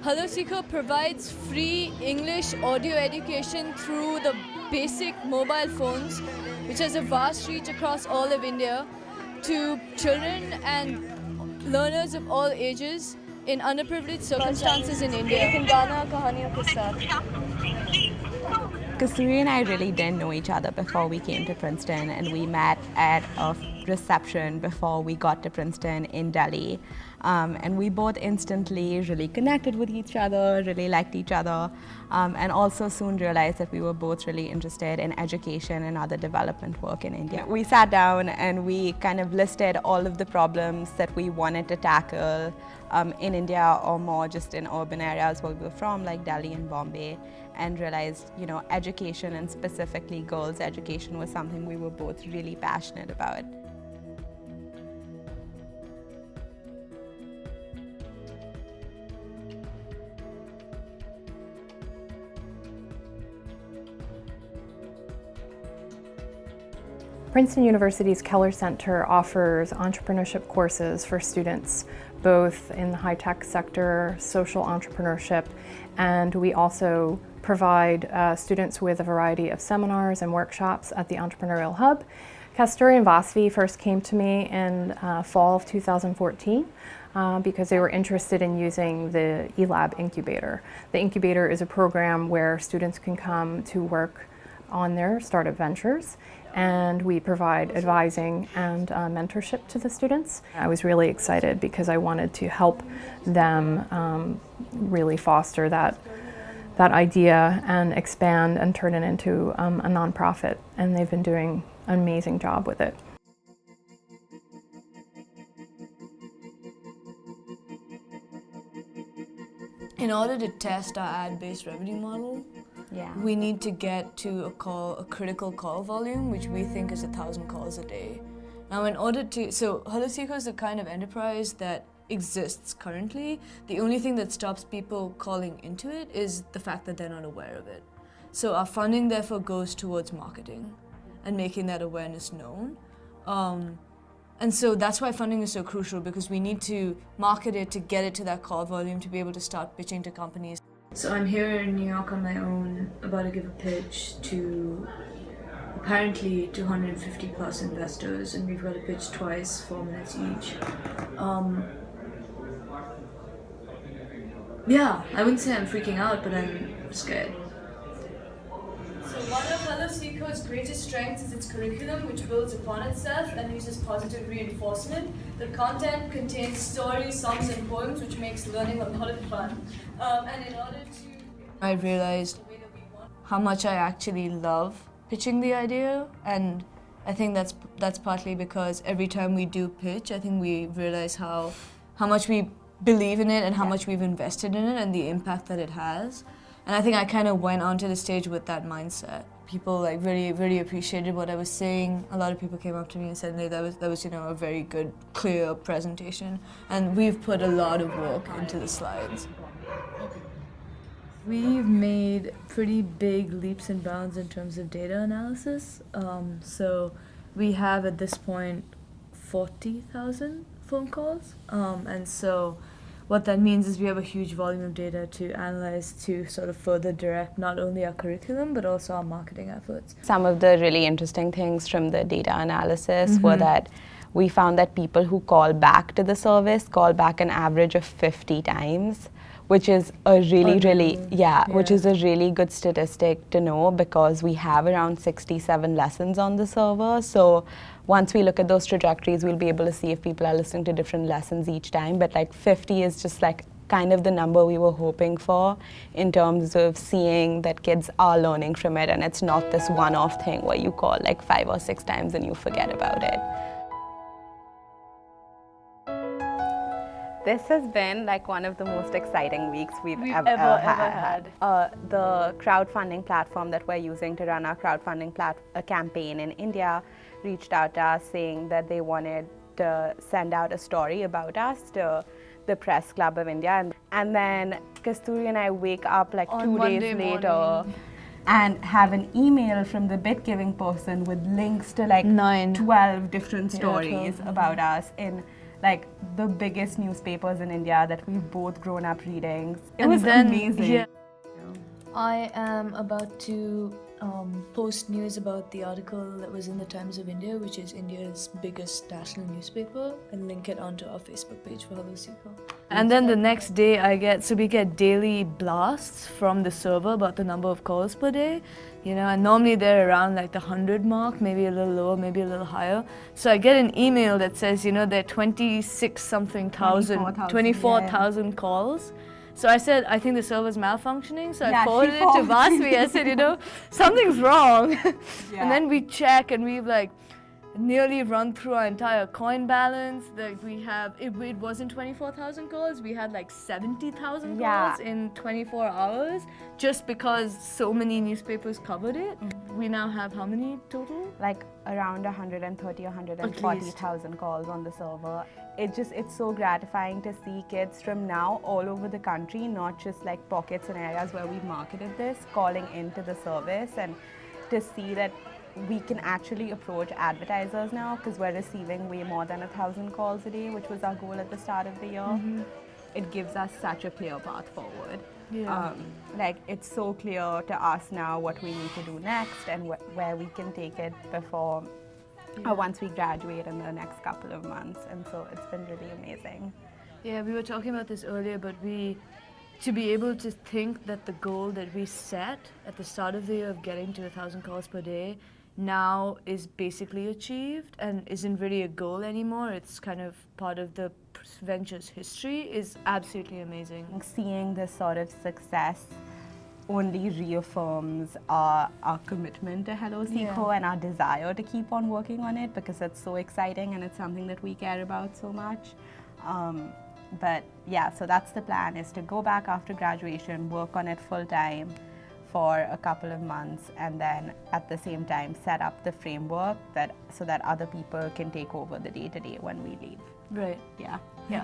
Hello Seekho provides free English audio education through the basic mobile phones, which has a vast reach across all of India, to children and learners of all ages in underprivileged circumstances in India. Kasturi and I really didn't know each other before we came to Princeton, and we met at a reception before we got to Princeton in Delhi. And we both instantly really connected with each other, really liked each other, and also soon realized that we were both really interested in education and other development work in India. We sat down and we kind of listed all of the problems that we wanted to tackle in India, or more just in urban areas where we were from, like Delhi and Bombay, and realized, education, and specifically girls' education, was something we were both really passionate about. Princeton University's Keller Center offers entrepreneurship courses for students, both in the high-tech sector, social entrepreneurship, and we also provide students with a variety of seminars and workshops at the Entrepreneurial Hub. Kasturi and Vaasvi first came to me in fall of 2014 because they were interested in using the eLab incubator. The incubator is a program where students can come to work on their startup ventures, and we provide advising and mentorship to the students. I was really excited because I wanted to help them really foster that idea and expand and turn it into a nonprofit, and they've been doing an amazing job with it. In order to test our ad-based revenue model, we need to get to a critical call volume, which we think is 1,000 calls a day. Now, so Hello Seekho is the kind of enterprise that exists currently. The only thing that stops people calling into it is the fact that they're not aware of it. So our funding therefore goes towards marketing and making that awareness known. And so that's why funding is so crucial, because we need to market it to get it to that call volume to be able to start pitching to companies. So I'm here in New York on my own, about to give a pitch to apparently 250 plus investors, and we've got to pitch twice, 4 minutes each. Yeah, I wouldn't say I'm freaking out, but I'm scared. So one of Hello Seekho's greatest strengths is its curriculum, which builds upon itself and uses positive reinforcement. The content contains stories, songs, and poems, which makes learning a lot of fun. And in order to... I realized how much I actually love pitching the idea, and I think that's partly because every time we do pitch, I think we realize how much we believe in it and how much we've invested in it and the impact that it has. And I think I kind of went onto the stage with that mindset. People really appreciated what I was saying. A lot of people came up to me and said, "Hey, that was a very good, clear presentation." And we've put a lot of work into the slides. We've made pretty big leaps and bounds in terms of data analysis. So we have at this point 40,000 phone calls, and so what that means is we have a huge volume of data to analyze to sort of further direct not only our curriculum but also our marketing efforts. Some of the really interesting things from the data analysis were that we found that people who call back to the service call back an average of 50 times, which is a which is a really good statistic to know, because we have around 67 lessons on the server. So once we look at those trajectories, we'll be able to see if people are listening to different lessons each time. But like 50 is just like kind of the number we were hoping for in terms of seeing that kids are learning from it, and it's not this one-off thing where you call like 5 or 6 times and you forget about it. This has been like one of the most exciting weeks we've ever had. The crowdfunding platform that we're using to run our crowdfunding campaign in India reached out to us saying that they wanted to send out a story about us to the Press Club of India. And then Kasturi and I wake up like 2 days later and have an email from the bit giving person with links to like 12 different stories about us in like the biggest newspapers in India that we've both grown up reading. It And was then- amazing. yeah. I am about to post news about the article that was in the Times of India, which is India's biggest national newspaper, and link it onto our Facebook page for Hello Seekho. And then the next day we get daily blasts from the server about the number of calls per day, and normally they're around like the 100 mark, maybe a little lower, maybe a little higher. So I get an email that says, there are 24,000 calls. So I said, I think the server's malfunctioning. So I forwarded it to Vaasvi. I said, something's wrong. And then we check and we've nearly run through our entire coin balance. It wasn't 24,000 calls. We had 70,000 calls in 24 hours just because so many newspapers covered it. We now have how many total? Around 130 or 140,000 calls on the server. It's so gratifying to see kids from now all over the country, not just pockets and areas where we marketed this, calling into the service, and to see that we can actually approach advertisers now because we're receiving way more than 1,000 calls a day, which was our goal at the start of the year. It gives us such a clear path forward. Yeah. It's so clear to us now what we need to do next and where we can take it before once we graduate in the next couple of months, and so it's been really amazing. Yeah, we were talking about this earlier, but to be able to think that the goal that we set at the start of the year of getting to 1,000 calls per day now is basically achieved and isn't really a goal anymore, it's kind of part of the venture's history, is absolutely amazing. Seeing this sort of success only reaffirms our commitment to Hello Seekho and our desire to keep on working on it because it's so exciting and it's something that we care about so much. But yeah, so that's the plan, is to go back after graduation, work on it full time for a couple of months, and then at the same time set up the framework so that other people can take over the day-to-day when we leave. Right. Yeah. Yeah.